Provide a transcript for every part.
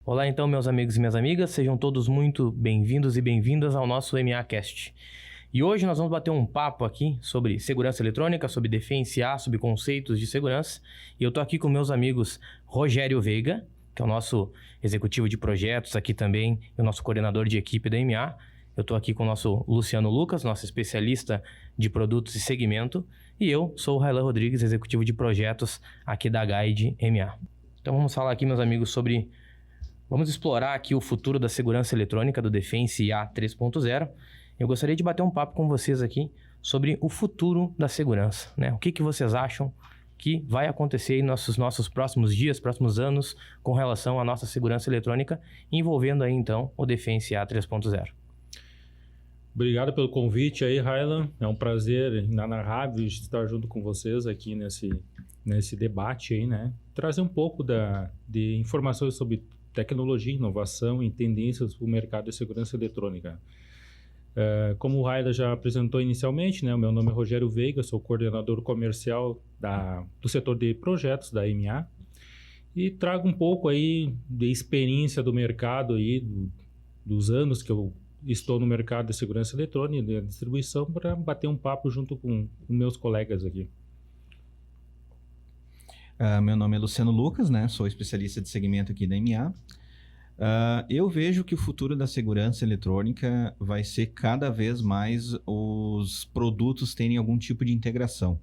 Olá então, meus amigos e minhas amigas, sejam todos muito bem-vindos e bem-vindas ao nosso MAcast. E hoje nós vamos bater um papo aqui sobre segurança eletrônica, sobre Defense A, sobre conceitos de segurança. E eu tô aqui com meus amigos Rogério Veiga, que é o nosso executivo de projetos aqui também, e o nosso coordenador de equipe da MA. Eu tô aqui com o nosso Luciano Lucas, nosso especialista de produtos e segmento. E eu sou o Railan Rodrigues, executivo de projetos aqui da Guide MA. Então vamos falar aqui, meus amigos, sobre... Vamos explorar aqui o futuro da segurança eletrônica do Defense A 3.0. Eu gostaria de bater um papo com vocês aqui sobre o futuro da segurança, né? O que vocês acham que vai acontecer aí nos nossos próximos dias, próximos anos, com relação à nossa segurança eletrônica, envolvendo aí então o Defense A 3.0. Obrigado pelo convite aí, Railan. É um prazer inenarrável estar junto com vocês aqui nesse debate aí, né? Trazer um pouco de informações sobre tecnologia, inovação e tendências para o mercado de segurança eletrônica. Como o Railan já apresentou inicialmente, né, o meu nome é Rogério Veiga, sou coordenador comercial do setor de projetos da MA e trago um pouco aí de experiência do mercado aí, dos anos que eu estou no mercado de segurança eletrônica e de distribuição para bater um papo junto com meus colegas aqui. Meu nome é Luciano Lucas, né? Sou especialista de segmento aqui da MA. Eu vejo que o futuro da segurança eletrônica vai ser cada vez mais os produtos terem algum tipo de integração.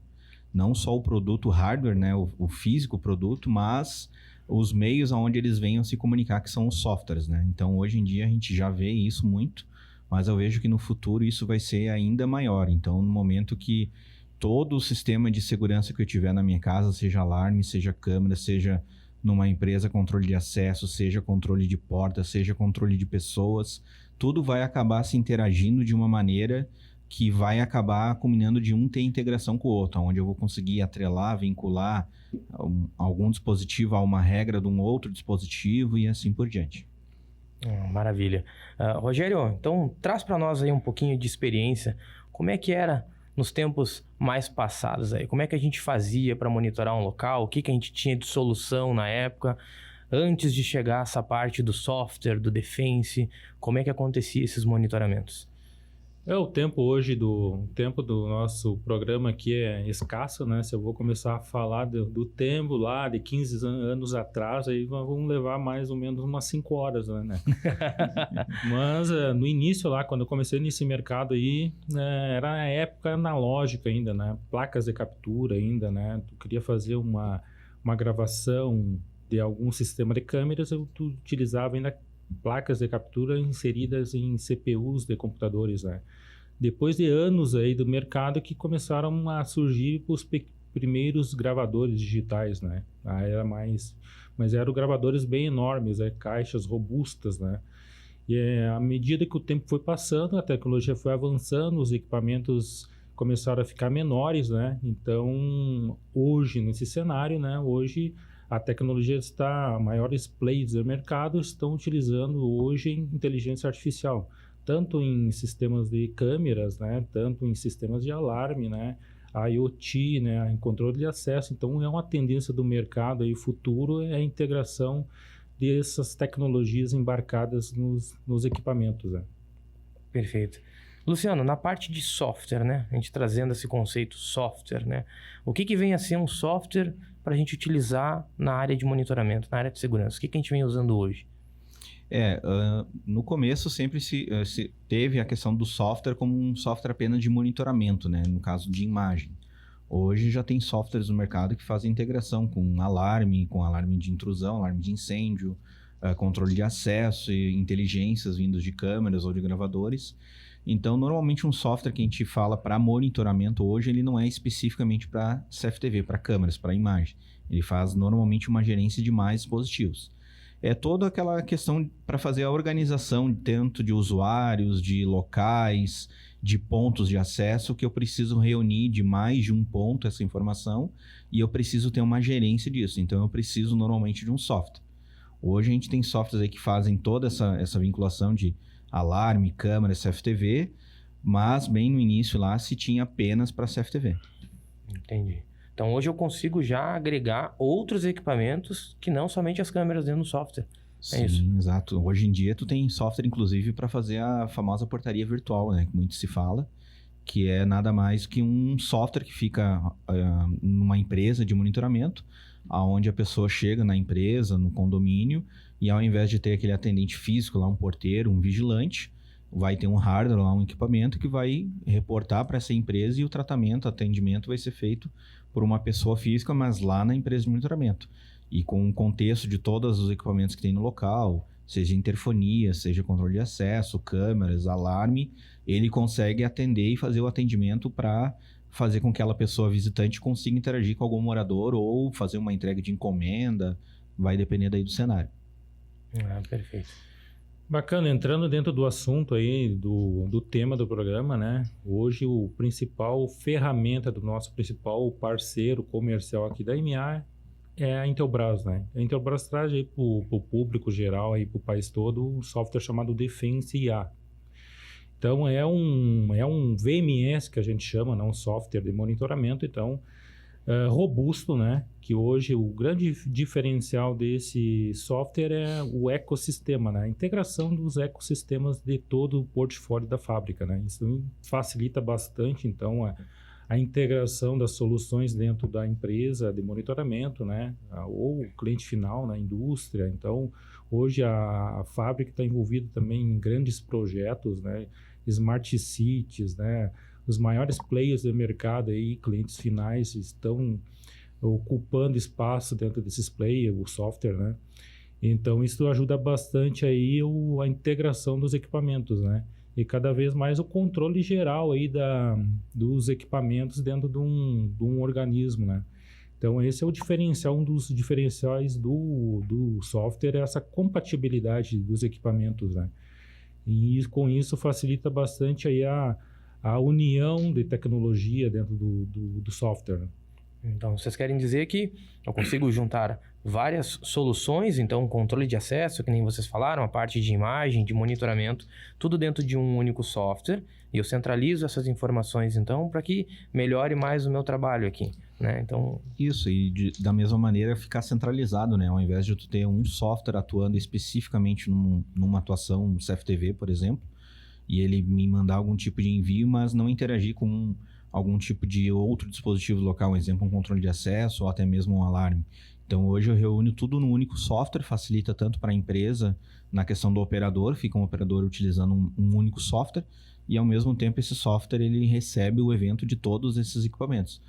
Não só o produto hardware, né? O físico produto, mas os meios onde eles venham se comunicar, que são os softwares, né? Então, hoje em dia, a gente já vê isso muito, mas eu vejo que no futuro isso vai ser ainda maior. Então, no momento que todo o sistema de segurança que eu tiver na minha casa, seja alarme, seja câmera, seja numa empresa controle de acesso, seja controle de porta, seja controle de pessoas, tudo vai acabar se interagindo de uma maneira que vai acabar culminando de um ter integração com o outro, onde eu vou conseguir atrelar, vincular algum dispositivo a uma regra de um outro dispositivo e assim por diante. Maravilha. Rogério, então traz para nós aí um pouquinho de experiência. Como é que era nos tempos mais passados aí? Como é que a gente fazia para monitorar um local? O que a gente tinha de solução na época? Antes de chegar essa parte do software, do defense, como é que acontecia esses monitoramentos? O tempo do nosso programa aqui é escasso, né? Se eu vou começar a falar do tempo lá de 15 anos atrás, aí vamos levar mais ou menos umas 5 horas, né? Mas no início lá, quando eu comecei nesse mercado aí, era a época analógica ainda, né? Placas de captura ainda, né? Tu queria fazer uma gravação de algum sistema de câmeras, tu utilizava ainda placas de captura inseridas em CPUs de computadores, né? Depois de anos aí do mercado que começaram a surgir os primeiros gravadores digitais, né? Mas eram gravadores bem enormes, caixas robustas, né? E à medida que o tempo foi passando, a tecnologia foi avançando, os equipamentos começaram a ficar menores, né? Então, hoje, nesse cenário, né? Hoje a tecnologia maiores players do mercado estão utilizando hoje inteligência artificial, tanto em sistemas de câmeras, né, tanto em sistemas de alarme, né, IoT, né, em controle de acesso. Então, é uma tendência do mercado aí, futuro é a integração dessas tecnologias embarcadas nos equipamentos, né. Perfeito. Luciano, na parte de software, né? A gente trazendo esse conceito software, né? O que vem a ser um software para a gente utilizar na área de monitoramento, na área de segurança? O que a gente vem usando hoje? No começo sempre se teve a questão do software como um software apenas de monitoramento, né? No caso de imagem. Hoje já tem softwares no mercado que fazem integração com alarme de intrusão, alarme de incêndio, controle de acesso e inteligências vindos de câmeras ou de gravadores. Então, normalmente um software que a gente fala para monitoramento hoje, ele não é especificamente para CFTV, para câmeras, para imagem. Ele faz normalmente uma gerência de mais dispositivos. É toda aquela questão para fazer a organização tanto de usuários, de locais, de pontos de acesso, que eu preciso reunir de mais de um ponto essa informação e eu preciso ter uma gerência disso. Então, eu preciso normalmente de um software. Hoje a gente tem softwares aí que fazem toda essa vinculação de alarme, câmera, CFTV, mas bem no início lá se tinha apenas para CFTV. Entendi. Então hoje eu consigo já agregar outros equipamentos que não somente as câmeras dentro do software. É isso. Sim, exato. Hoje em dia tu tem software, inclusive, para fazer a famosa portaria virtual, né? Que muito se fala, que é nada mais que um software que fica numa empresa de monitoramento, aonde a pessoa chega na empresa, no condomínio, e ao invés de ter aquele atendente físico lá, um porteiro, um vigilante, vai ter um hardware lá, um equipamento que vai reportar para essa empresa e o tratamento, o atendimento vai ser feito por uma pessoa física, mas lá na empresa de monitoramento. E com o contexto de todos os equipamentos que tem no local, seja interfonia, seja controle de acesso, câmeras, alarme, ele consegue atender e fazer o atendimento para fazer com que aquela pessoa visitante consiga interagir com algum morador ou fazer uma entrega de encomenda, vai depender daí do cenário. Perfeito. Bacana, entrando dentro do assunto aí, do tema do programa, né? Hoje o principal ferramenta do nosso principal parceiro comercial aqui da MA é a Intelbras, né? A Intelbras traz aí para o público geral, aí para o país todo, um software chamado Defense IA. Então, é um VMS que a gente chama, né? Um software de monitoramento, então, robusto, né? Que hoje o grande diferencial desse software é o ecossistema, né? A integração dos ecossistemas de todo o portfólio da fábrica, né? Isso facilita bastante, então, a integração das soluções dentro da empresa de monitoramento, né? Ou o cliente final na indústria. Então, hoje a fábrica está envolvida também em grandes projetos, né? Smart Cities, né? Os maiores players do mercado aí, clientes finais, estão ocupando espaço dentro desses players, o software, né? Então, isso ajuda bastante aí a integração dos equipamentos, né? E cada vez mais o controle geral aí dos equipamentos dentro de um organismo, né? Então, esse é o diferencial, um dos diferenciais do software, é essa compatibilidade dos equipamentos, né? E com isso facilita bastante aí a união de tecnologia dentro do software, né? Então, vocês querem dizer que eu consigo juntar várias soluções, então controle de acesso, que nem vocês falaram, a parte de imagem, de monitoramento, tudo dentro de um único software, e eu centralizo essas informações, então, para que melhore mais o meu trabalho aqui, né? Então... Isso, e da mesma maneira ficar centralizado, né? Ao invés de tu ter um software atuando especificamente numa atuação, no CFTV, por exemplo, e ele me mandar algum tipo de envio, mas não interagir com algum tipo de outro dispositivo local, um exemplo, um controle de acesso ou até mesmo um alarme. Então, hoje eu reúno tudo num único software, facilita tanto para a empresa na questão do operador, fica um operador utilizando um único software, e ao mesmo tempo esse software ele recebe o evento de todos esses equipamentos.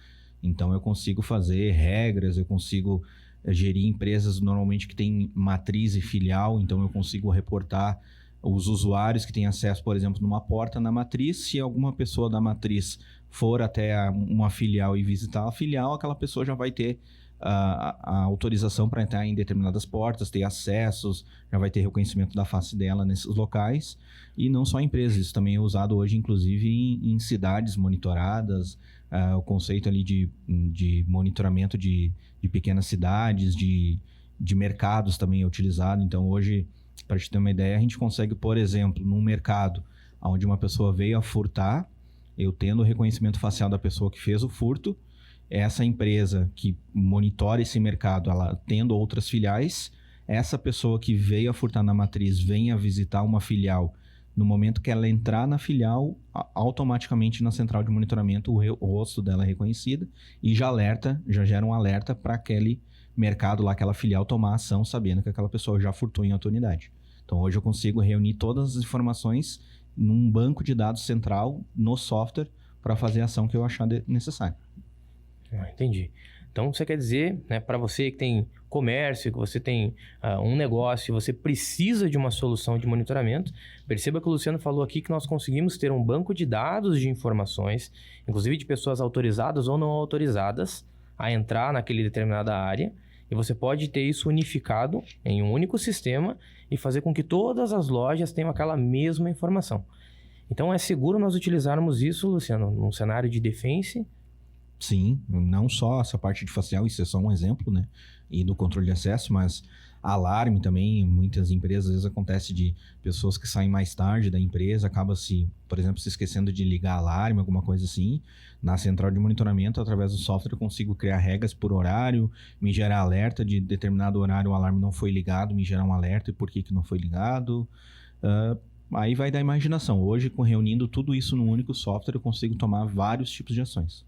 Então, eu consigo fazer regras, eu consigo gerir empresas normalmente que têm matriz e filial, então eu consigo reportar os usuários que têm acesso, por exemplo, numa porta na matriz. Se alguma pessoa da matriz for até uma filial e visitar a filial, aquela pessoa já vai ter a autorização para entrar em determinadas portas, ter acessos, já vai ter reconhecimento da face dela nesses locais. E não só empresas, isso também é usado hoje, inclusive, em cidades monitoradas, o conceito ali de monitoramento de pequenas cidades, de mercados também é utilizado. Então, hoje, para te ter uma ideia, a gente consegue, por exemplo, num mercado onde uma pessoa veio a furtar, eu tendo o reconhecimento facial da pessoa que fez o furto, essa empresa que monitora esse mercado, ela tendo outras filiais, essa pessoa que veio a furtar na matriz vem a visitar uma filial, no momento que ela entrar na filial, automaticamente na central de monitoramento o rosto dela é reconhecido e já gera um alerta para aquele mercado lá, aquela filial tomar ação, sabendo que aquela pessoa já furtou em outra unidade. Então, hoje eu consigo reunir todas as informações num banco de dados central, no software, para fazer a ação que eu achar necessária. Entendi. Então, você quer dizer, né, para você que tem comércio, que você tem um negócio, você precisa de uma solução de monitoramento, perceba que o Luciano falou aqui que nós conseguimos ter um banco de dados de informações, inclusive de pessoas autorizadas ou não autorizadas a entrar naquele determinada área, e você pode ter isso unificado em um único sistema e fazer com que todas as lojas tenham aquela mesma informação. Então, é seguro nós utilizarmos isso, Luciano, num cenário de defense? Sim, não só essa parte de facial, isso é só um exemplo, né? E do controle de acesso, mas alarme também, muitas empresas, às vezes acontece de pessoas que saem mais tarde da empresa, acaba por exemplo, se esquecendo de ligar alarme, alguma coisa assim. Na central de monitoramento, através do software, eu consigo criar regras por horário, me gerar alerta de determinado horário, o alarme não foi ligado, me gerar um alerta e por que não foi ligado. Aí vai da imaginação. Hoje, reunindo tudo isso num único software, eu consigo tomar vários tipos de ações.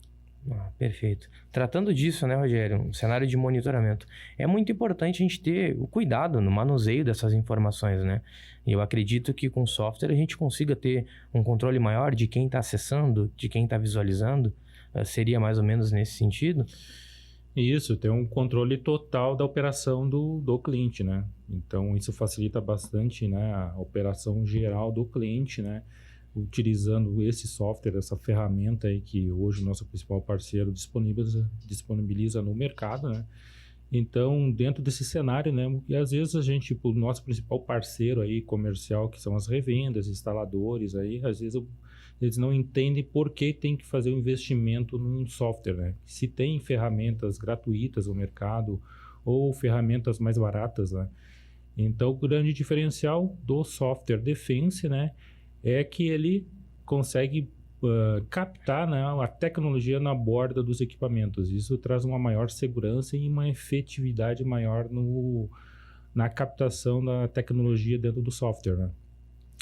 Perfeito. Tratando disso, né, Rogério, um cenário de monitoramento, é muito importante a gente ter o cuidado no manuseio dessas informações, né? E eu acredito que com software a gente consiga ter um controle maior de quem está acessando, de quem está visualizando. Seria mais ou menos nesse sentido? Isso, tem um controle total da operação do cliente, né? Então, isso facilita bastante, né, a operação geral do cliente, né? Utilizando esse software, essa ferramenta aí que hoje o nosso principal parceiro disponibiliza no mercado, né? Então, dentro desse cenário, né? E às vezes a gente, o nosso principal parceiro aí comercial, que são as revendas, instaladores aí, às vezes eles não entendem por que tem que fazer um investimento num software, né? Se tem ferramentas gratuitas no mercado ou ferramentas mais baratas, né? Então, o grande diferencial do software Defense, né, é que ele consegue captar, né, a tecnologia na borda dos equipamentos. Isso traz uma maior segurança e uma efetividade maior na captação da tecnologia dentro do software, né?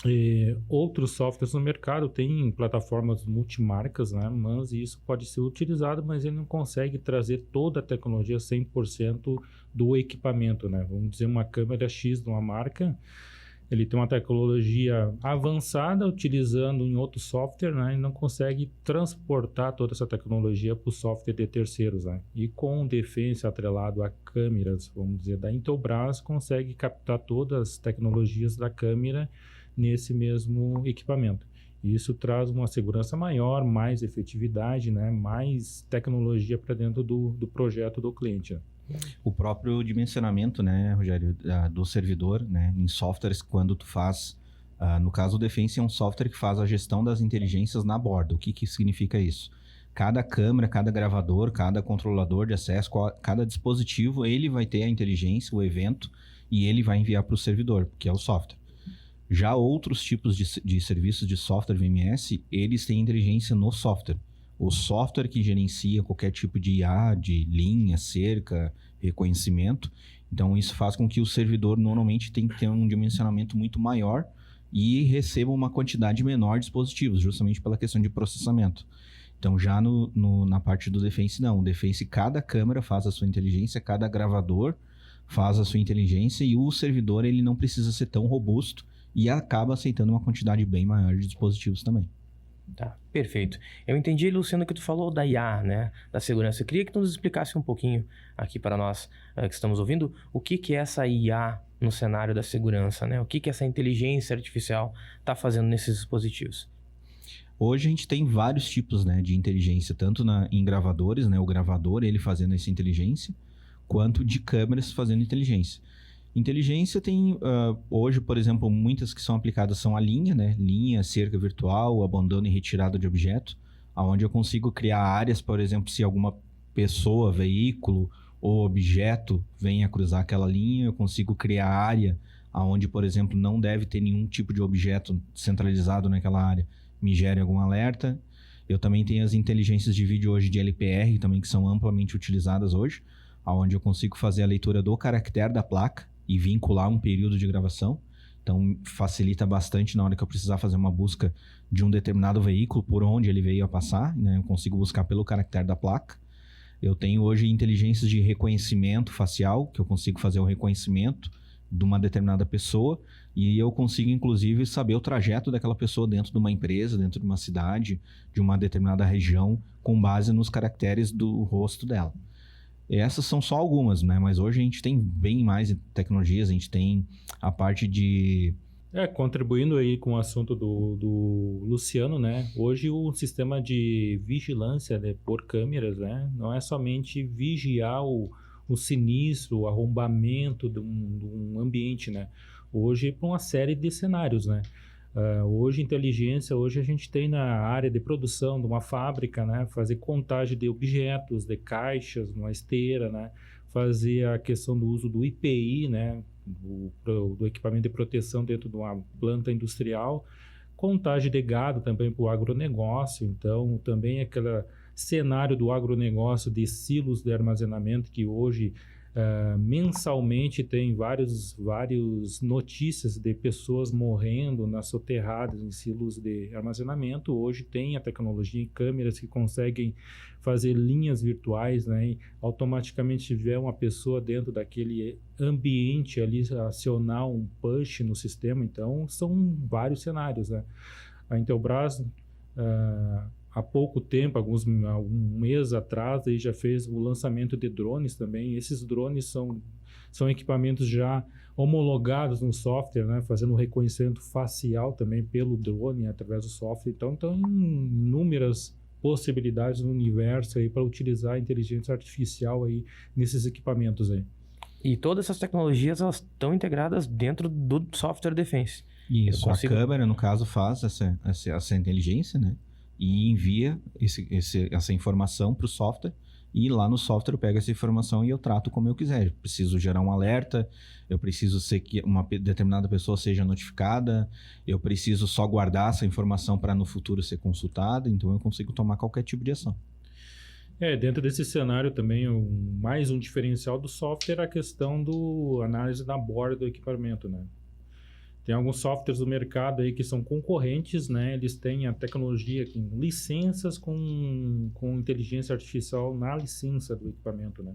E outros softwares no mercado têm plataformas multimarcas, né? Mas isso pode ser utilizado, mas ele não consegue trazer toda a tecnologia 100% do equipamento, né? Vamos dizer, uma câmera X de uma marca, ele tem uma tecnologia avançada utilizando em outro software, né? E não consegue transportar toda essa tecnologia para o software de terceiros, né? E com o Defense atrelado a câmeras, vamos dizer, da Intelbras, consegue captar todas as tecnologias da câmera nesse mesmo equipamento. Isso traz uma segurança maior, mais efetividade, né? Mais tecnologia para dentro do projeto do cliente. O próprio dimensionamento, né, Rogério, do servidor, né, em softwares, quando tu faz, no caso o Defense é um software que faz a gestão das inteligências na borda. O que significa isso? Cada câmera, cada gravador, cada controlador de acesso, cada dispositivo, ele vai ter a inteligência, o evento, e ele vai enviar para o servidor, que é o software. Já outros tipos de serviços de software VMS, eles têm inteligência no software. O software que gerencia qualquer tipo de IA, de linha, cerca, reconhecimento. Então, isso faz com que o servidor normalmente tenha que ter um dimensionamento muito maior e receba uma quantidade menor de dispositivos, justamente pela questão de processamento. Então, já na parte do Defense, não. O Defense, cada câmera faz a sua inteligência, cada gravador faz a sua inteligência e o servidor ele não precisa ser tão robusto e acaba aceitando uma quantidade bem maior de dispositivos também. Tá, perfeito. Eu entendi, Luciano, que tu falou da IA, né, da segurança. Eu queria que tu nos explicasse um pouquinho aqui para nós que estamos ouvindo, o que é essa IA no cenário da segurança, né? O que essa inteligência artificial está fazendo nesses dispositivos? Hoje a gente tem vários tipos, né, de inteligência, tanto em gravadores, né, o gravador ele fazendo essa inteligência, quanto de câmeras fazendo inteligência. Inteligência tem, hoje, por exemplo, muitas que são aplicadas são a linha, né? Linha, cerca virtual, abandono e retirada de objeto, onde eu consigo criar áreas, por exemplo, se alguma pessoa, veículo ou objeto venha cruzar aquela linha, eu consigo criar área onde, por exemplo, não deve ter nenhum tipo de objeto centralizado naquela área, me gere algum alerta. Eu também tenho as inteligências de vídeo hoje de LPR, também que são amplamente utilizadas hoje, onde eu consigo fazer a leitura do caractere da placa e vincular um período de gravação. Então, facilita bastante na hora que eu precisar fazer uma busca de um determinado veículo, por onde ele veio a passar, né? Eu consigo buscar pelo caractere da placa. Eu tenho hoje inteligências de reconhecimento facial, que eu consigo fazer o reconhecimento de uma determinada pessoa e eu consigo, inclusive, saber o trajeto daquela pessoa dentro de uma empresa, dentro de uma cidade, de uma determinada região, com base nos caracteres do rosto dela. Essas são só algumas, né? Mas hoje a gente tem bem mais tecnologias, a gente tem a parte de... Contribuindo aí com o assunto do Luciano, né? Hoje o sistema de vigilância, né, por câmeras, né, não é somente vigiar o sinistro, o arrombamento de um ambiente, né? Hoje para uma série de cenários, né? Hoje, inteligência, hoje a gente tem na área de produção de uma fábrica, né? Fazer contagem de objetos, de caixas, numa esteira, né? Fazer a questão do uso do IPI, né? Do equipamento de proteção dentro de uma planta industrial, contagem de gado também para o agronegócio. Então, também aquele cenário do agronegócio de silos de armazenamento que hoje mensalmente tem várias notícias de pessoas morrendo soterradas em silos de armazenamento. Hoje tem a tecnologia em câmeras que conseguem fazer linhas virtuais, né, e automaticamente tiver uma pessoa dentro daquele ambiente ali, acionar um push no sistema. Então, são vários cenários, né? A Intelbras, há pouco tempo, um mês atrás, aí já fez o lançamento de drones também. Esses drones são equipamentos já homologados no software, né? Fazendo reconhecimento facial também pelo drone, através do software. Então inúmeras possibilidades no universo aí para utilizar a inteligência artificial aí nesses equipamentos aí. E todas essas tecnologias, elas estão integradas dentro do software Defense. Isso, a câmera, no caso, faz essa inteligência, né? E envia essa informação para o software, e lá no software eu pego essa informação e eu trato como eu quiser. Eu preciso gerar um alerta, eu preciso ser que uma determinada pessoa seja notificada, eu preciso só guardar essa informação para no futuro ser consultada, então eu consigo tomar qualquer tipo de ação. Dentro desse cenário também, mais um diferencial do software é a questão do análise da borda do equipamento, né? Tem alguns softwares do mercado aí que são concorrentes, né? Eles têm a tecnologia com licenças com inteligência artificial na licença do equipamento, né?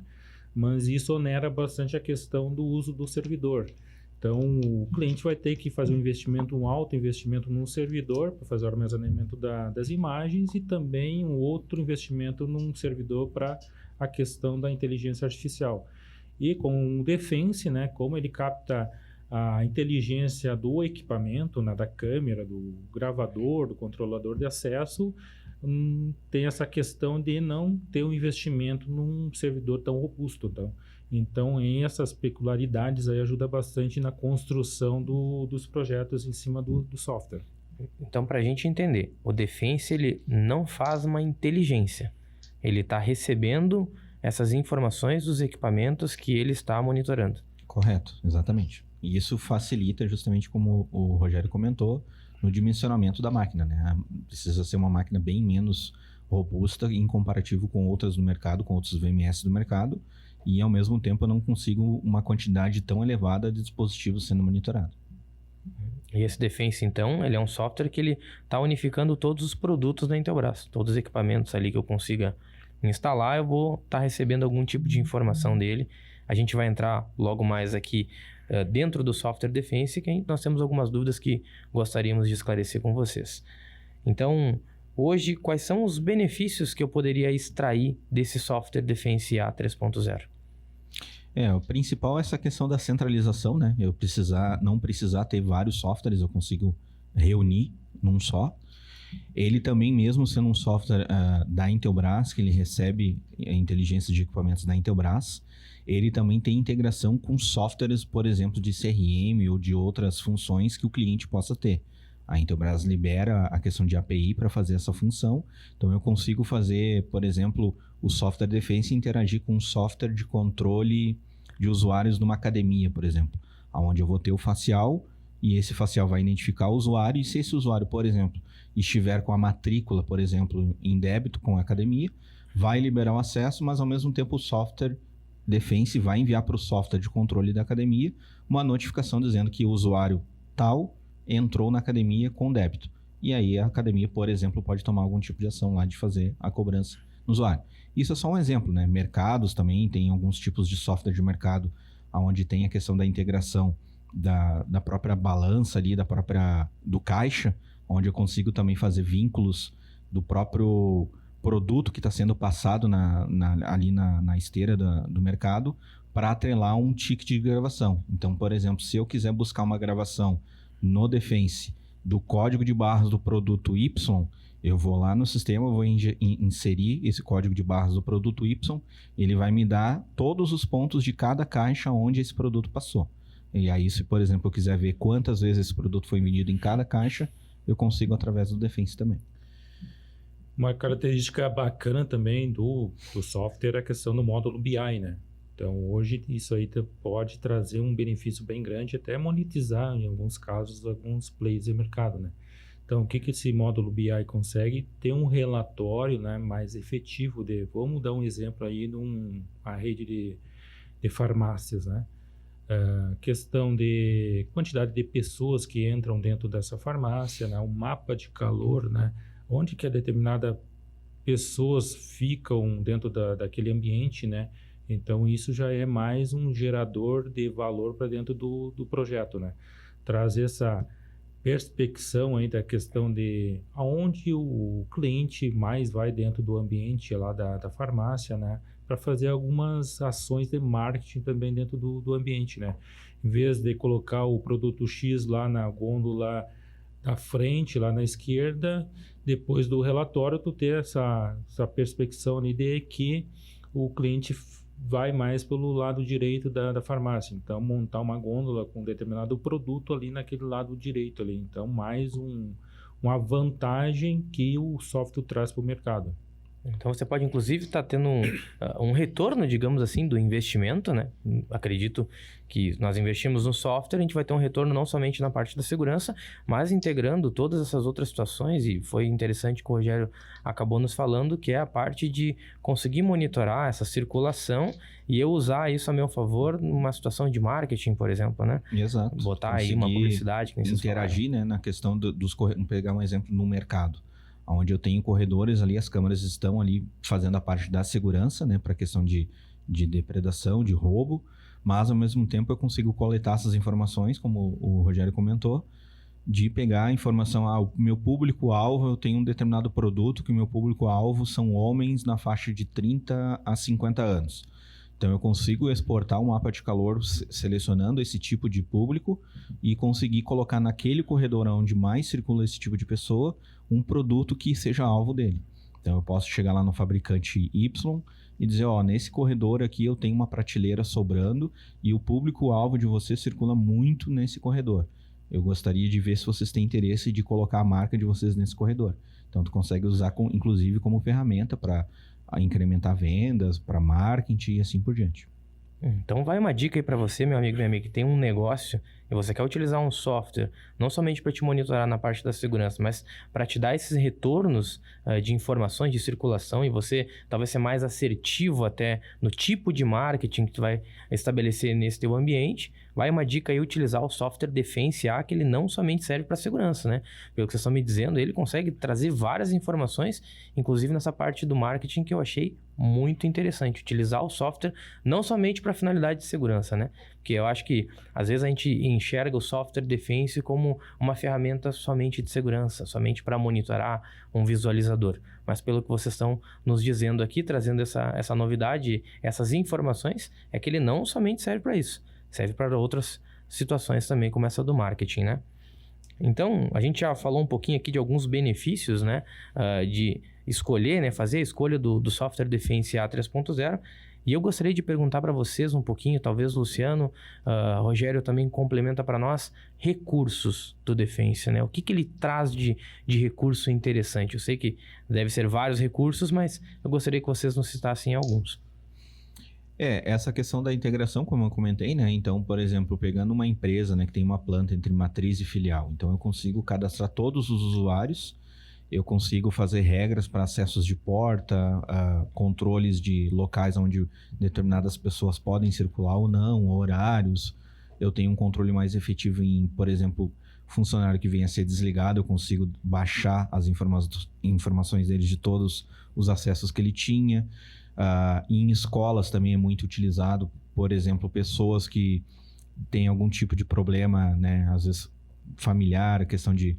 Mas isso onera bastante a questão do uso do servidor. Então, o cliente vai ter que fazer um alto investimento num servidor para fazer o armazenamento das imagens, e também um outro investimento num servidor para a questão da inteligência artificial. E com o Defense, né? Como ele capta a inteligência do equipamento, né, da câmera, do gravador, do controlador de acesso, tem essa questão de não ter um investimento num servidor tão robusto. Então, essas peculiaridades aí ajuda bastante na construção dos projetos em cima do software. Então, para a gente entender, o Defense ele não faz uma inteligência. Ele está recebendo essas informações dos equipamentos que ele está monitorando. Correto, exatamente. E isso facilita, justamente como o Rogério comentou, no dimensionamento da máquina, né? Precisa ser uma máquina bem menos robusta em comparativo com outras do mercado, com outros VMS do mercado, e ao mesmo tempo eu não consigo uma quantidade tão elevada de dispositivos sendo monitorado. E esse Defense, então, ele é um software que ele está unificando todos os produtos da Intelbras. Todos os equipamentos ali que eu consiga instalar, eu vou estar recebendo algum tipo de informação dele. A gente vai entrar logo mais aqui dentro do software Defense, que nós temos algumas dúvidas que gostaríamos de esclarecer com vocês. Então, hoje, quais são os benefícios que eu poderia extrair desse software Defense A 3.0? O principal é essa questão da centralização, né? Eu não precisar ter vários softwares, eu consigo reunir num só. Ele também, mesmo sendo um software da Intelbras, que ele recebe a inteligência de equipamentos da Intelbras, ele também tem integração com softwares, por exemplo, de CRM ou de outras funções que o cliente possa ter. A Intelbras libera a questão de API para fazer essa função, então eu consigo fazer, por exemplo, o software Defense interagir com um software de controle de usuários numa academia, por exemplo, onde eu vou ter o facial, e esse facial vai identificar o usuário, e se esse usuário, por exemplo, estiver com a matrícula, por exemplo, em débito com a academia, vai liberar o acesso, mas ao mesmo tempo o software Defense vai enviar para o software de controle da academia uma notificação dizendo que o usuário tal entrou na academia com débito. E aí a academia, por exemplo, pode tomar algum tipo de ação lá de fazer a cobrança no usuário. Isso é só um exemplo, né? Mercados também tem alguns tipos de software de mercado onde tem a questão da integração da própria balança ali, do caixa, onde eu consigo também fazer vínculos do próprio produto que está sendo passado ali na esteira do mercado para atrelar um ticket de gravação. Então, por exemplo, se eu quiser buscar uma gravação no Defense do código de barras do produto Y, eu vou lá no sistema, vou inserir esse código de barras do produto Y, ele vai me dar todos os pontos de cada caixa onde esse produto passou. E aí, se, por exemplo, eu quiser ver quantas vezes esse produto foi vendido em cada caixa, eu consigo através do Defense também. Uma característica bacana também do software é a questão do módulo BI, né? Então, hoje, isso aí pode trazer um benefício bem grande, até monetizar, em alguns casos, alguns players de mercado, né? Então, o que esse módulo BI consegue? Ter um relatório, né, mais efetivo vamos dar um exemplo aí de uma rede de farmácias, né? Questão de quantidade de pessoas que entram dentro dessa farmácia, né? Um mapa de calor, né? Onde que determinadas pessoas ficam dentro daquele ambiente, né? Então, isso já é mais um gerador de valor para dentro do projeto, né? Trazer essa perspecção aí da questão de aonde o cliente mais vai dentro do ambiente lá da farmácia, né? Para fazer algumas ações de marketing também dentro do ambiente, né? Em vez de colocar o produto X lá na gôndola da frente, lá na esquerda, depois do relatório, tu ter essa perspecção ali de que o cliente vai mais pelo lado direito da farmácia. Então, montar uma gôndola com determinado produto ali naquele lado direito ali. Então, mais uma vantagem que o software traz para o mercado. Então, você pode, inclusive, estar tendo um retorno, digamos assim, do investimento, né? Acredito que nós investimos no software, a gente vai ter um retorno não somente na parte da segurança, mas integrando todas essas outras situações, e foi interessante que o Rogério acabou nos falando, que é a parte de conseguir monitorar essa circulação e eu usar isso a meu favor numa situação de marketing, por exemplo, né? Exato. Botar aí uma publicidade. Que interagir, né, na questão dos corredores. Pegar um exemplo no mercado, onde eu tenho corredores ali, as câmeras estão ali fazendo a parte da segurança, né, para a questão de depredação, de roubo, mas ao mesmo tempo eu consigo coletar essas informações, como o Rogério comentou, de pegar a informação, o meu público-alvo, eu tenho um determinado produto que o meu público-alvo são homens na faixa de 30 a 50 anos. Então, eu consigo exportar um mapa de calor selecionando esse tipo de público e conseguir colocar naquele corredor onde mais circula esse tipo de pessoa um produto que seja alvo dele. Então, eu posso chegar lá no fabricante Y e dizer, nesse corredor aqui eu tenho uma prateleira sobrando e o público-alvo de você circula muito nesse corredor. Eu gostaria de ver se vocês têm interesse de colocar a marca de vocês nesse corredor. Então, tu consegue usar, inclusive, como ferramenta para incrementar vendas, para marketing e assim por diante. Então vai uma dica aí para você, meu amigo, minha amiga, que tem um negócio e você quer utilizar um software não somente para te monitorar na parte da segurança, mas para te dar esses retornos de informações de circulação e você talvez ser mais assertivo até no tipo de marketing que tu vai estabelecer nesse teu ambiente. Vai uma dica aí utilizar o software Defense A, que ele não somente serve para segurança, né? Pelo que vocês estão me dizendo, ele consegue trazer várias informações, inclusive nessa parte do marketing que eu achei muito interessante. Utilizar o software não somente para finalidade de segurança, né? Porque eu acho que às vezes a gente enxerga o software Defense como uma ferramenta somente de segurança, somente para monitorar um visualizador. Mas pelo que vocês estão nos dizendo aqui, trazendo essa novidade, essas informações, é que ele não somente serve para isso. Serve para outras situações também, como essa do marketing, né? Então, a gente já falou um pouquinho aqui de alguns benefícios, né? De escolher, né? Fazer a escolha do software Defense A 3.0. E eu gostaria de perguntar para vocês um pouquinho, talvez Luciano, Rogério também complementa para nós, recursos do Defense, né? O que ele traz de recurso interessante? Eu sei que deve ser vários recursos, mas eu gostaria que vocês nos citassem alguns. Essa questão da integração, como eu comentei, né? Então, por exemplo, pegando uma empresa, né, que tem uma planta entre matriz e filial, então eu consigo cadastrar todos os usuários, eu consigo fazer regras para acessos de porta, controles de locais onde determinadas pessoas podem circular ou não, horários. Eu tenho um controle mais efetivo em, por exemplo, funcionário que venha a ser desligado, eu consigo baixar as informações dele de todos os acessos que ele tinha. Em escolas também é muito utilizado, por exemplo, pessoas que têm algum tipo de problema, né, às vezes familiar, a questão de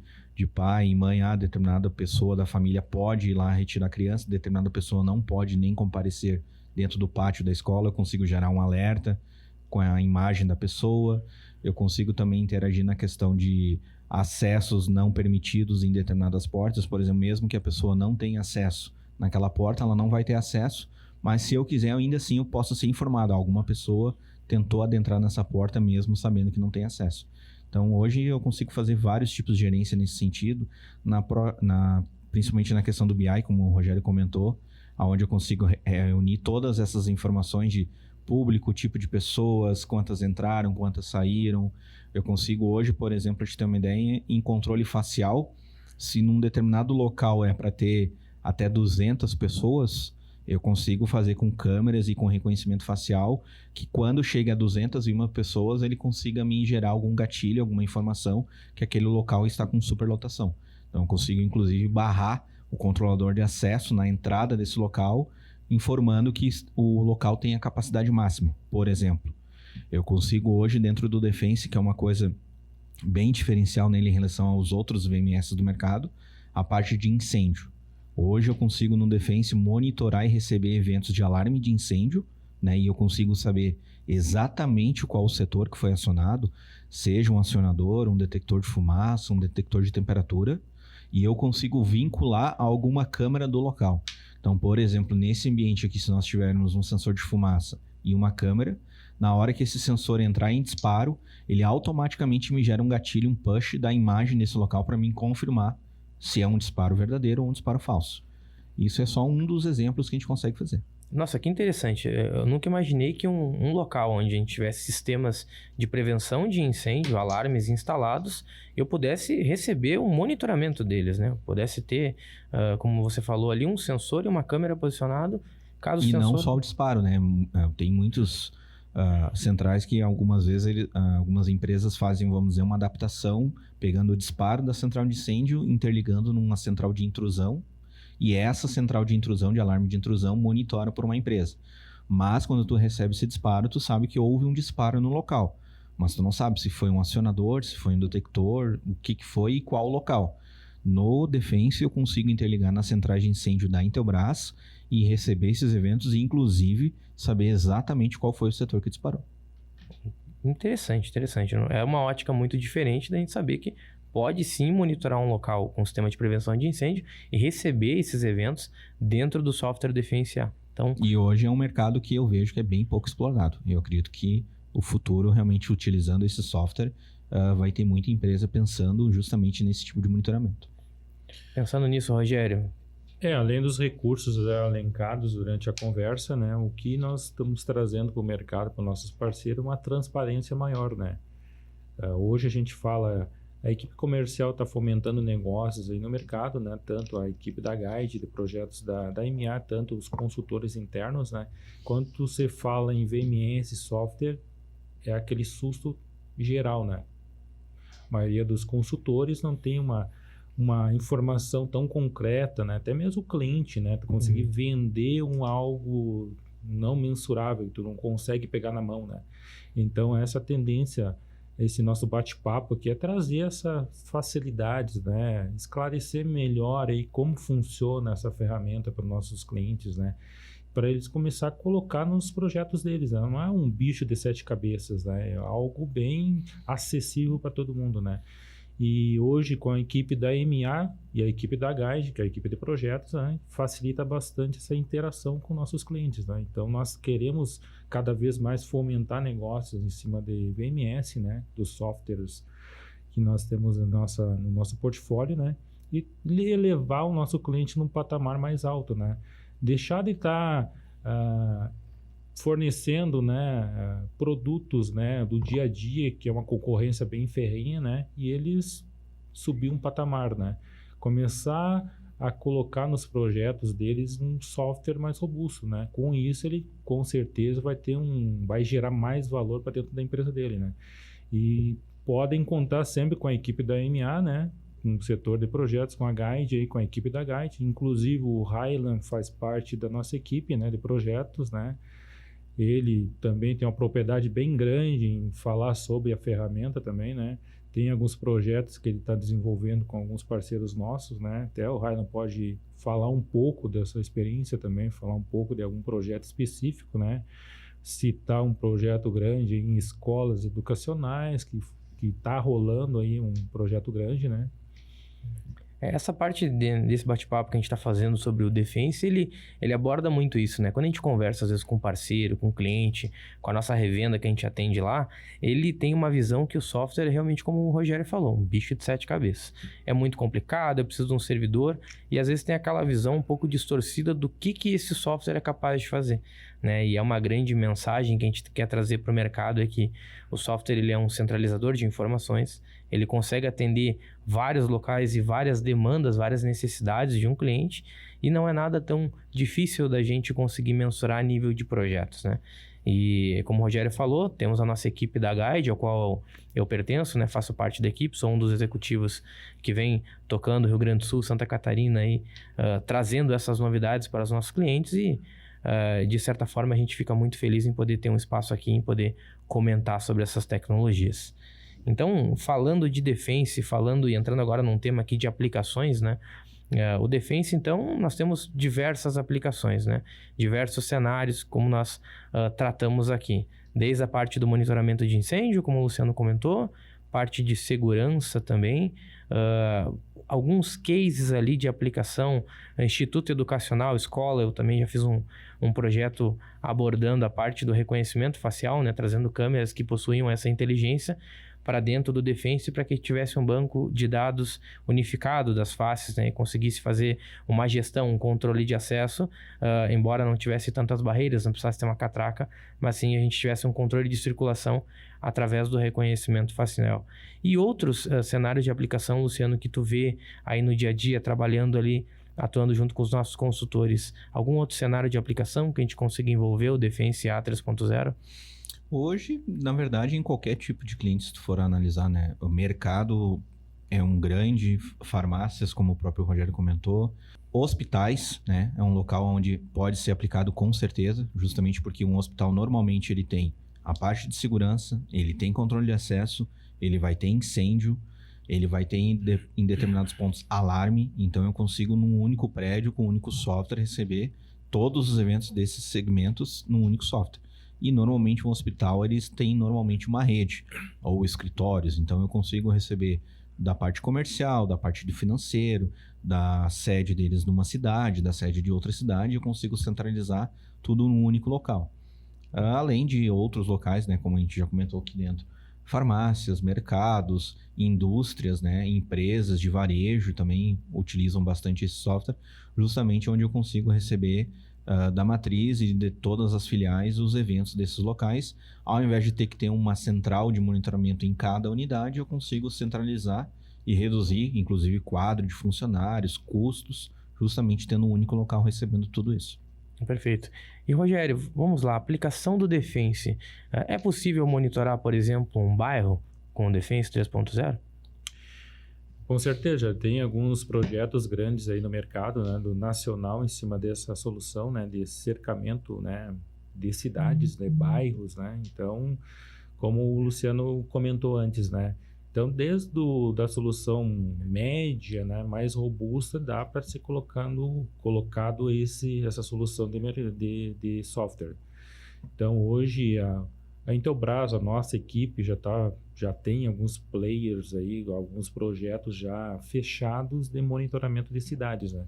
pai e mãe, determinada pessoa da família pode ir lá retirar a criança, determinada pessoa não pode nem comparecer dentro do pátio da escola, eu consigo gerar um alerta com a imagem da pessoa, eu consigo também interagir na questão de acessos não permitidos em determinadas portas, por exemplo, mesmo que a pessoa não tenha acesso naquela porta, ela não vai ter acesso, mas se eu quiser, ainda assim eu posso ser informado, alguma pessoa tentou adentrar nessa porta mesmo sabendo que não tem acesso. Então, hoje eu consigo fazer vários tipos de gerência nesse sentido, principalmente na questão do BI, como o Rogério comentou, onde eu consigo reunir todas essas informações de público, tipo de pessoas, quantas entraram, quantas saíram. Eu consigo hoje, por exemplo, te ter uma ideia, em controle facial, se num determinado local é para ter até 200 pessoas, eu consigo fazer com câmeras e com reconhecimento facial, que quando chega a 201 pessoas, ele consiga me gerar algum gatilho, alguma informação que aquele local está com superlotação. Então, eu consigo, inclusive, barrar o controlador de acesso na entrada desse local, informando que o local tem a capacidade máxima, por exemplo. Eu consigo hoje, dentro do Defense, que é uma coisa bem diferencial nele em relação aos outros VMS do mercado, a parte de incêndio. Hoje eu consigo no Defense monitorar e receber eventos de alarme de incêndio, né? E eu consigo saber exatamente qual o setor que foi acionado, seja um acionador, um detector de fumaça, um detector de temperatura, e eu consigo vincular a alguma câmera do local. Então, por exemplo, nesse ambiente aqui, se nós tivermos um sensor de fumaça e uma câmera, na hora que esse sensor entrar em disparo, ele automaticamente me gera um gatilho, um push da imagem desse local para mim confirmar se é um disparo verdadeiro ou um disparo falso. Isso é só um dos exemplos que a gente consegue fazer. Nossa, que interessante. Eu nunca imaginei que um local onde a gente tivesse sistemas de prevenção de incêndio, alarmes instalados, eu pudesse receber um monitoramento deles, né? Eu pudesse ter, como você falou ali, um sensor e uma câmera posicionado, caso o sensor... sensor... não só o disparo, né? Tem muitos centrais que algumas vezes algumas empresas fazem, vamos dizer, uma adaptação, pegando o disparo da central de incêndio, interligando numa central de intrusão, e essa central de intrusão, de alarme de intrusão, monitora por uma empresa. Mas quando tu recebe esse disparo, tu sabe que houve um disparo no local. Mas tu não sabe se foi um acionador, se foi um detector, o que foi e qual local. No Defense eu consigo interligar nas centrais de incêndio da Intelbras e receber esses eventos e inclusive saber exatamente qual foi o setor que disparou. Interessante. É uma ótica muito diferente da gente saber que pode sim monitorar um local com sistema de prevenção de incêndio e receber esses eventos dentro do software Defense A. Então... E hoje é um mercado que eu vejo que é bem pouco explorado. Eu acredito que o futuro, realmente utilizando esse software, vai ter muita empresa pensando justamente nesse tipo de monitoramento. Pensando nisso, Rogério... Além dos recursos elencados durante a conversa, né, o que nós estamos trazendo para o mercado, para os nossos parceiros, uma transparência maior, né? Hoje a gente fala... A equipe comercial está fomentando negócios aí no mercado, né? Tanto a equipe da Guide, de projetos da MA, tanto os consultores internos, né? Quando você fala em VMS, software, é aquele susto geral, né? A maioria dos consultores não tem uma informação tão concreta, né? Até mesmo o cliente, né? Tu conseguir vender algo não mensurável, tu não consegue pegar na mão, né? Então, essa tendência... Esse nosso bate-papo aqui é trazer essas facilidades, né? Esclarecer melhor aí como funciona essa ferramenta para os nossos clientes, né? Para eles começar a colocar nos projetos deles, né? Não é um bicho de 7 cabeças, né? É algo bem acessível para todo mundo, né? E hoje, com a equipe da MA e a equipe da Guide, que é a equipe de projetos, né, facilita bastante essa interação com nossos clientes, né? Então, nós queremos cada vez mais fomentar negócios em cima de VMS, né? Dos softwares que nós temos no nosso portfólio, né? E elevar o nosso cliente num patamar mais alto, né? Deixar de estar... fornecendo, né, produtos, né, do dia a dia, que é uma concorrência bem ferrenha, né, e eles subir um patamar, né, começar a colocar nos projetos deles um software mais robusto, né, com isso ele com certeza vai gerar mais valor para dentro da empresa dele, né, e podem contar sempre com a equipe da MA, né, no setor de projetos, com a Guide aí, com a equipe da Guide, inclusive o Highland faz parte da nossa equipe, né, de projetos, né. Ele também tem uma propriedade bem grande em falar sobre a ferramenta também, né? Tem alguns projetos que ele está desenvolvendo com alguns parceiros nossos, né? Até o Ryan pode falar um pouco dessa experiência também, falar um pouco de algum projeto específico, né? Citar um projeto grande em escolas educacionais, que está rolando aí um projeto grande, né? Essa parte desse bate-papo que a gente está fazendo sobre o Defense, ele aborda muito isso, né? Quando a gente conversa, às vezes, com um parceiro, com um cliente, com a nossa revenda que a gente atende lá, ele tem uma visão que o software é realmente, como o Rogério falou, um bicho de 7 cabeças. É muito complicado, eu preciso de um servidor, e às vezes tem aquela visão um pouco distorcida do que esse software é capaz de fazer, né? E é uma grande mensagem que a gente quer trazer para o mercado, é que o software ele é um centralizador de informações, ele consegue atender vários locais e várias demandas, várias necessidades de um cliente, e não é nada tão difícil da gente conseguir mensurar a nível de projetos, né? E como o Rogério falou, temos a nossa equipe da Guide, ao qual eu pertenço, né? Faço parte da equipe, sou um dos executivos que vem tocando Rio Grande do Sul, Santa Catarina, e trazendo essas novidades para os nossos clientes, e de certa forma a gente fica muito feliz em poder ter um espaço aqui, em poder comentar sobre essas tecnologias. Então, falando de Defense, falando e entrando agora num tema aqui de aplicações, né? O Defense, então, nós temos diversas aplicações, né? Diversos cenários, como nós tratamos aqui. Desde a parte do monitoramento de incêndio, como o Luciano comentou, parte de segurança também, alguns cases ali de aplicação, instituto educacional, escola, eu também já fiz um projeto abordando a parte do reconhecimento facial, né? Trazendo câmeras que possuíam essa inteligência para dentro do Defense, para que tivesse um banco de dados unificado das faces, né, e conseguisse fazer uma gestão, um controle de acesso, embora não tivesse tantas barreiras, não precisasse ter uma catraca, mas sim a gente tivesse um controle de circulação através do reconhecimento facial. E outros cenários de aplicação, Luciano, que tu vê aí no dia a dia, trabalhando ali, atuando junto com os nossos consultores, algum outro cenário de aplicação que a gente consiga envolver o Defense A 3.0? Hoje, na verdade, em qualquer tipo de cliente, se tu for analisar, né? O mercado é um grande, farmácias, como o próprio Rogério comentou, hospitais, né? É um local onde pode ser aplicado com certeza, justamente porque um hospital normalmente ele tem a parte de segurança, ele tem controle de acesso, ele vai ter incêndio, ele vai ter em determinados pontos alarme, então eu consigo num único prédio, com um único software, receber todos os eventos desses segmentos num único software. E normalmente um hospital, eles têm normalmente uma rede, ou escritórios, então eu consigo receber da parte comercial, da parte de financeiro, da sede deles numa cidade, da sede de outra cidade, eu consigo centralizar tudo num único local. Além de outros locais, né, como a gente já comentou aqui dentro, farmácias, mercados, indústrias, né, empresas de varejo também utilizam bastante esse software, justamente onde eu consigo receber da matriz e de todas as filiais os eventos desses locais. Ao invés de ter que ter uma central de monitoramento em cada unidade, eu consigo centralizar e reduzir, inclusive, quadro de funcionários, custos, justamente tendo um único local recebendo tudo isso. Perfeito. E Rogério, vamos lá, aplicação do Defense. É possível monitorar, por exemplo, um bairro com o Defense 3.0? Com certeza, tem alguns projetos grandes aí no mercado, né, do nacional em cima dessa solução, né, de cercamento, né, de cidades, de bairros, né. Então, como o Luciano comentou antes, né, então desde da solução média, né, mais robusta, dá para ser colocado essa solução de software. Então hoje a Intelbras, a nossa equipe já tem alguns players aí, alguns projetos já fechados de monitoramento de cidades, né?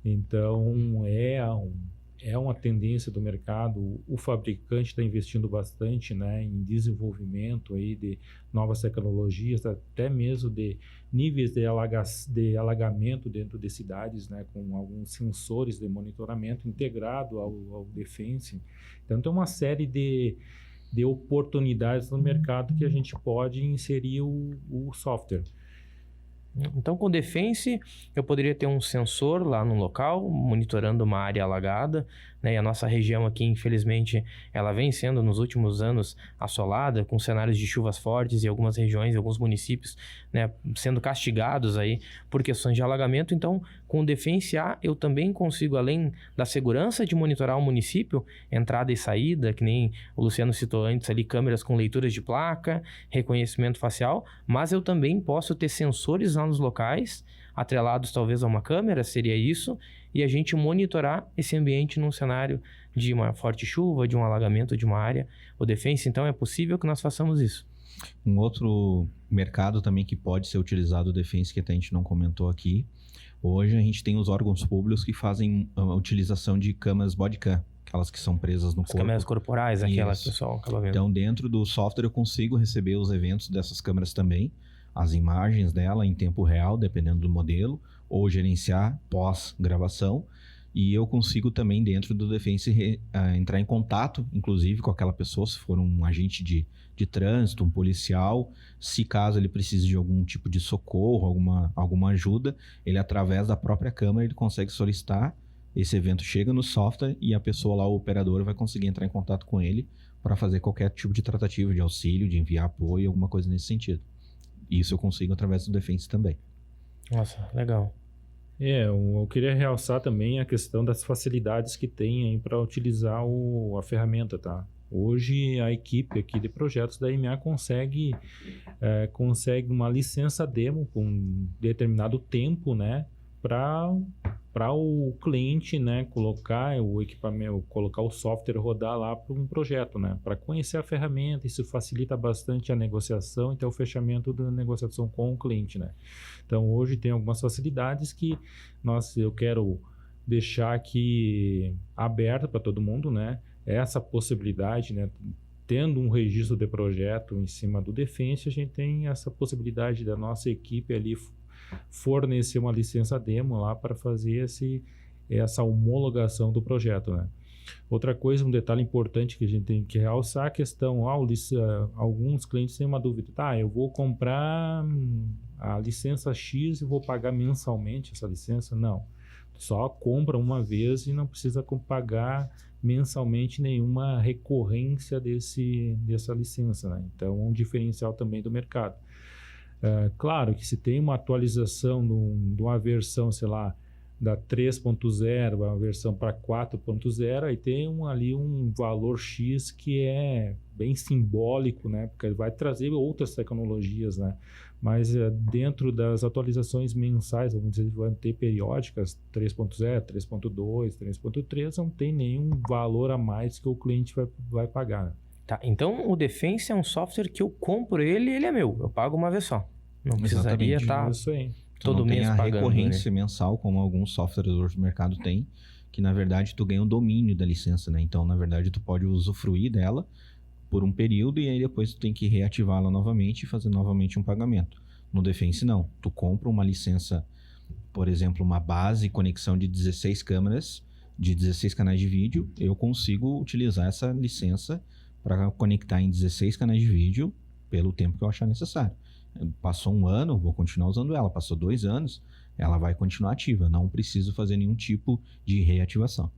Então é uma tendência do mercado. O fabricante está investindo bastante, né, em desenvolvimento aí de novas tecnologias, até mesmo de níveis de alagamento dentro de cidades, né, com alguns sensores de monitoramento integrado ao Defense. Então tem uma série de oportunidades no mercado que a gente pode inserir o software. Então, com o Defense, eu poderia ter um sensor lá no local, monitorando uma área alagada, né? E a nossa região aqui, infelizmente, ela vem sendo, nos últimos anos, assolada, com cenários de chuvas fortes e algumas regiões, alguns municípios, né, sendo castigados aí por questões de alagamento. Então, com o Defense A, eu também consigo, além da segurança de monitorar o município, entrada e saída, que nem o Luciano citou antes ali, câmeras com leituras de placa, reconhecimento facial, mas eu também posso ter sensores lá nos locais, atrelados talvez a uma câmera, seria isso, e a gente monitorar esse ambiente num cenário de uma forte chuva, de um alagamento de uma área. O Defense, então, é possível que nós façamos isso. Um outro mercado também que pode ser utilizado o Defense, que até a gente não comentou aqui, Hoje a gente tem os órgãos públicos que fazem a utilização de câmeras bodycam, aquelas que são presas no As corpo. câmeras corporais, aquela que o Isso. pessoal acaba vendo. Então, dentro do software, eu consigo receber os eventos dessas câmeras também, as imagens dela em tempo real, dependendo do modelo, ou gerenciar pós-gravação. E eu consigo também, dentro do Defense, entrar em contato, inclusive, com aquela pessoa, se for um agente de trânsito, um policial, se caso ele precise de algum tipo de socorro, alguma ajuda, ele, através da própria câmera, ele consegue solicitar, esse evento chega no software e a pessoa lá, o operador, vai conseguir entrar em contato com ele para fazer qualquer tipo de tratativa de auxílio, de enviar apoio, alguma coisa nesse sentido. Isso eu consigo através do Defense também. Nossa, legal. Eu queria realçar também a questão das facilidades que tem para utilizar a ferramenta, tá? Hoje a equipe aqui de projetos da EMA consegue uma licença demo com um determinado tempo, né? Para o cliente, né, colocar o equipamento, colocar o software rodar lá para um projeto, né, para conhecer a ferramenta. Isso facilita bastante a negociação e até o fechamento da negociação com o cliente, né. Então hoje tem algumas facilidades que eu quero deixar aqui aberto para todo mundo, né, essa possibilidade, né. Tendo um registro de projeto em cima do Defense, a gente tem essa possibilidade da nossa equipe ali fornecer uma licença demo lá para fazer essa homologação do projeto, né? Outra coisa, um detalhe importante que a gente tem que realçar, a questão, alguns clientes têm uma dúvida, eu vou comprar a licença X e vou pagar mensalmente essa licença? Não, só compra uma vez e não precisa pagar mensalmente nenhuma recorrência dessa licença, né? Então, um diferencial também do mercado. Claro que se tem uma atualização de uma versão, sei lá, da 3.0, uma versão para 4.0, aí tem ali um valor X que é bem simbólico, né? Porque ele vai trazer outras tecnologias, né? Mas dentro das atualizações mensais, vamos dizer, vão ter periódicas 3.0, 3.2, 3.3, não tem nenhum valor a mais que o cliente vai pagar, né? Tá, então o Defense é um software que eu compro ele e ele é meu. Eu pago uma vez só. Não precisaria estar Isso aí. todo mês pagando. Não tem a recorrência né? mensal, como alguns softwares hoje do mercado têm, que na verdade tu ganha o domínio da licença, né? Então, na verdade, tu pode usufruir dela por um período e aí depois tu tem que reativá-la novamente e fazer novamente um pagamento. No Defense, não. Tu compra uma licença, por exemplo, uma base conexão de 16 câmeras, de 16 canais de vídeo, eu consigo utilizar essa licença para conectar em 16 canais de vídeo pelo tempo que eu achar necessário. Passou um ano, vou continuar usando ela. Passou 2 anos, ela vai continuar ativa. Não preciso fazer nenhum tipo de reativação.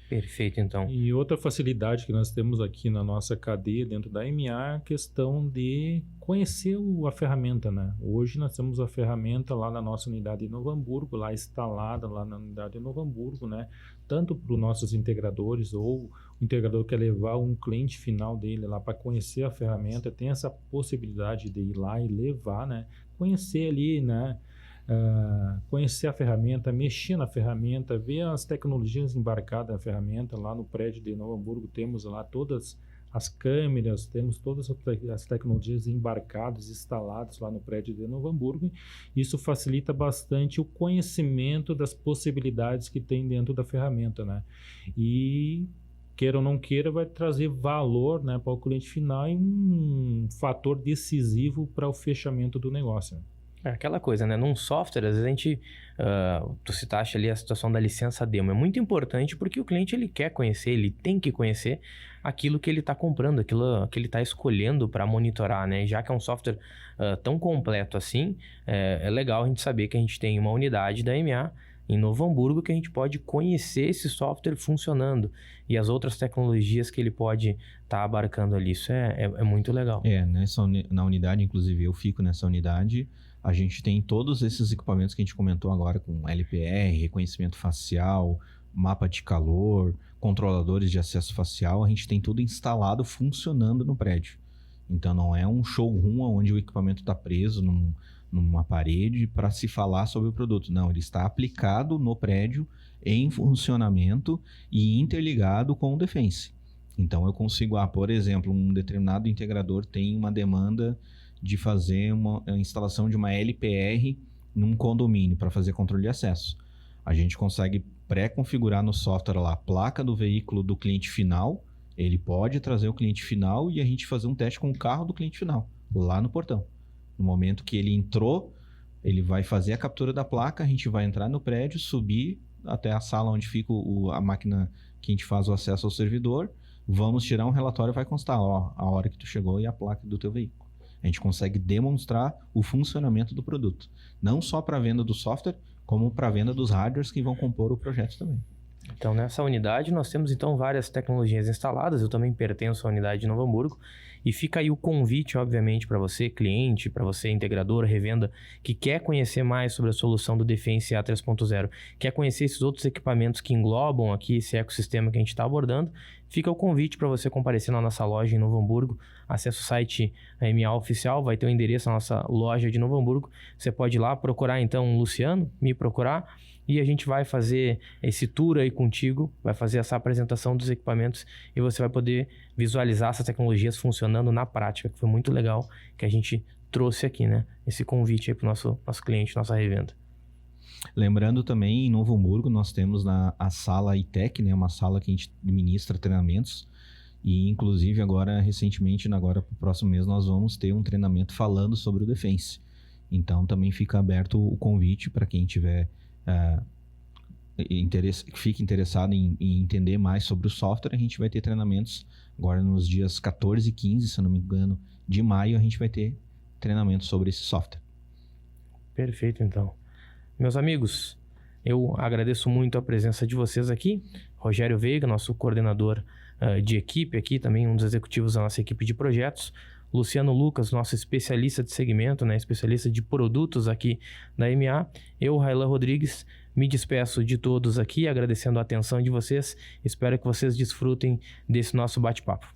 Perfeito, então. E outra facilidade que nós temos aqui na nossa cadeia dentro da EMA é a questão de conhecer a ferramenta, né? Hoje nós temos a ferramenta lá na nossa unidade de Novo Hamburgo, lá instalada lá na unidade de Novo Hamburgo, né? Tanto para os nossos integradores ou o integrador quer levar um cliente final dele lá para conhecer a ferramenta, tem essa possibilidade de ir lá e levar, né? Conhecer ali, né? Conhecer a ferramenta, mexer na ferramenta, ver as tecnologias embarcadas na ferramenta. Lá no prédio de Novo Hamburgo temos lá todas as câmeras, temos todas as tecnologias embarcadas, instaladas lá no prédio de Novo Hamburgo. Isso facilita bastante o conhecimento das possibilidades que tem dentro da ferramenta, né? E queira ou não queira, vai trazer valor, né, para o cliente final e um fator decisivo para o fechamento do negócio. É aquela coisa, né? Num software, às vezes a gente... tu citaste ali a situação da licença demo. É muito importante porque o cliente, ele quer conhecer, ele tem que conhecer aquilo que ele está comprando, aquilo que ele está escolhendo para monitorar, né? Já que é um software tão completo assim, é legal a gente saber que a gente tem uma unidade da EMA em Novo Hamburgo que a gente pode conhecer esse software funcionando e as outras tecnologias que ele pode estar abarcando ali. Isso é muito legal. Na unidade, inclusive, eu fico nessa unidade. A gente tem todos esses equipamentos que a gente comentou agora, com LPR, reconhecimento facial, mapa de calor, controladores de acesso facial. A gente tem tudo instalado, funcionando no prédio. Então não é um showroom onde o equipamento está preso numa parede para se falar sobre o produto. Não, ele está aplicado no prédio, em funcionamento e interligado com o Defense. Então eu consigo, por exemplo, um determinado integrador tem uma demanda de fazer uma instalação de uma LPR num condomínio para fazer controle de acesso. A gente consegue pré-configurar no software lá a placa do veículo do cliente final. Ele pode trazer o cliente final e a gente fazer um teste com o carro do cliente final, lá no portão. No momento que ele entrou, ele vai fazer a captura da placa, a gente vai entrar no prédio, subir até a sala onde fica a máquina que a gente faz o acesso ao servidor, vamos tirar um relatório e vai constar a hora que tu chegou e a placa do teu veículo. A gente consegue demonstrar o funcionamento do produto, não só para a venda do software, como para a venda dos hardwares que vão compor o projeto também. Então, nessa unidade, nós temos então várias tecnologias instaladas. Eu também pertenço à unidade de Novo Hamburgo. E fica aí o convite, obviamente, para você, cliente, para você, integrador, revenda, que quer conhecer mais sobre a solução do Defense A 3.0, quer conhecer esses outros equipamentos que englobam aqui esse ecossistema que a gente está abordando. Fica o convite para você comparecer na nossa loja em Novo Hamburgo. Acesse o site MA Oficial, vai ter o endereço da nossa loja de Novo Hamburgo. Você pode ir lá procurar, então, o Luciano, me procurar. E a gente vai fazer esse tour aí contigo, vai fazer essa apresentação dos equipamentos e você vai poder visualizar essas tecnologias funcionando na prática, que foi muito legal que a gente trouxe aqui, né? Esse convite aí para o nosso cliente, nossa revenda. Lembrando também, em Novo Hamburgo, nós temos a sala ITEC, né? Uma sala que a gente ministra treinamentos. E, inclusive, agora, recentemente, agora para o próximo mês, nós vamos ter um treinamento falando sobre o Defense. Então, também fica aberto o convite para quem tiver... fique interessado em entender mais sobre o software. A gente vai ter treinamentos agora nos dias 14 e 15, se eu não me engano, de maio, a gente vai ter treinamento sobre esse software. Perfeito, então. Meus amigos, eu agradeço muito a presença de vocês aqui. Rogério Veiga, nosso coordenador de equipe aqui, também um dos executivos da nossa equipe de projetos. Luciano Lucas, nosso especialista de segmento, né, especialista de produtos aqui da MA. Eu, Railan Rodrigues, me despeço de todos aqui, agradecendo a atenção de vocês. Espero que vocês desfrutem desse nosso bate-papo.